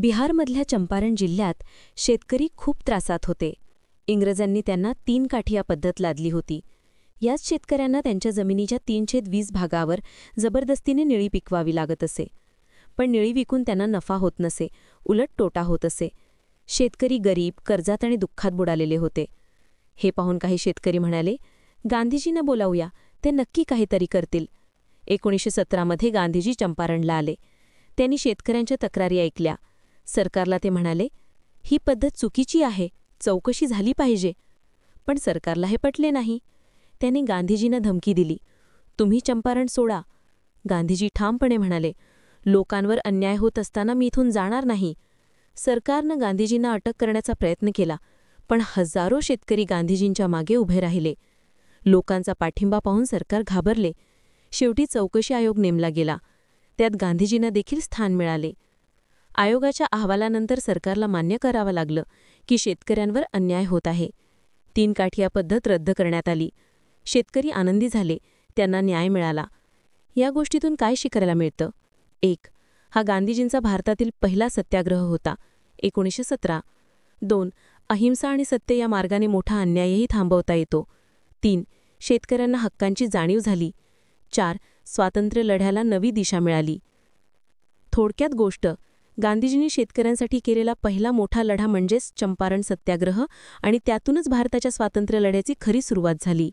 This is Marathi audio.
बिहारमधल्या चंपारण जिल्ह्यात शेतकरी खूप त्रासात होते. इंग्रजांनी त्यांना 3 काठिया पद्धत लादली होती. याच शेतकऱ्यांना त्यांच्या जमिनीच्या 3/20 भागावर जबरदस्तीने निळी पिकवावी लागत असे. पण निळी विकून त्यांना नफा होत नसे, उलट तोटा होत असे. शेतकरी गरीब, कर्जात आणि दुःखात बुडालेले होते. हे पाहून काही शेतकरी म्हणाले, गांधीजींना बोलावूया, ते नक्की काहीतरी करतील. 1917 मध्ये गांधीजी चंपारणला आले. त्यांनी शेतकऱ्यांच्या तक्रारी ऐकल्या. सरकारला ते म्हणाले, ही पद्धत चुकीची आहे, चौकशी झाली पाहिजे. पण सरकारला हे पटले नाही. त्यांनी गांधीजींना धमकी दिली, तुम्ही चंपारण सोडा. गांधीजी ठामपणे म्हणाले, लोकांवर अन्याय होत असताना मी इथून जाणार नाही. सरकारनं गांधीजींना अटक करण्याचा प्रयत्न केला, पण हजारो शेतकरी गांधीजींच्या मागे उभे राहिले. लोकांचा पाठिंबा पाहून सरकार घाबरले. शेवटी चौकशी आयोग नेमला गेला. त्यात गांधीजींना देखील स्थान मिळाले. आयोगाच्या अहवालानंतर सरकारला मान्य करावं लागलं की शेतकऱ्यांवर अन्याय होत आहे. 3 काठिया पद्धत रद्द करण्यात आली. शेतकरी आनंदी झाले, त्यांना न्याय मिळाला. या गोष्टीतून काय शिकायला मिळतं? 1. हा गांधीजींचा भारतातील पहिला सत्याग्रह होता. 1917. 2. अहिंसा आणि सत्य या मार्गाने मोठा अन्यायही थांबवता येतो. 3. शेतकऱ्यांना हक्कांची जाणीव झाली. 4. स्वातंत्र्य लढ्याला नवी दिशा मिळाली. थोडक्यात गोष्ट, गांधीजींनी शेतकऱ्यांसाठी केलेला पहिला मोठा लढा म्हणजेच चंपारण सत्याग्रह आणि त्यातूनच भारताच्या स्वातंत्र्य लढ्याची खरी सुरुवात झाली.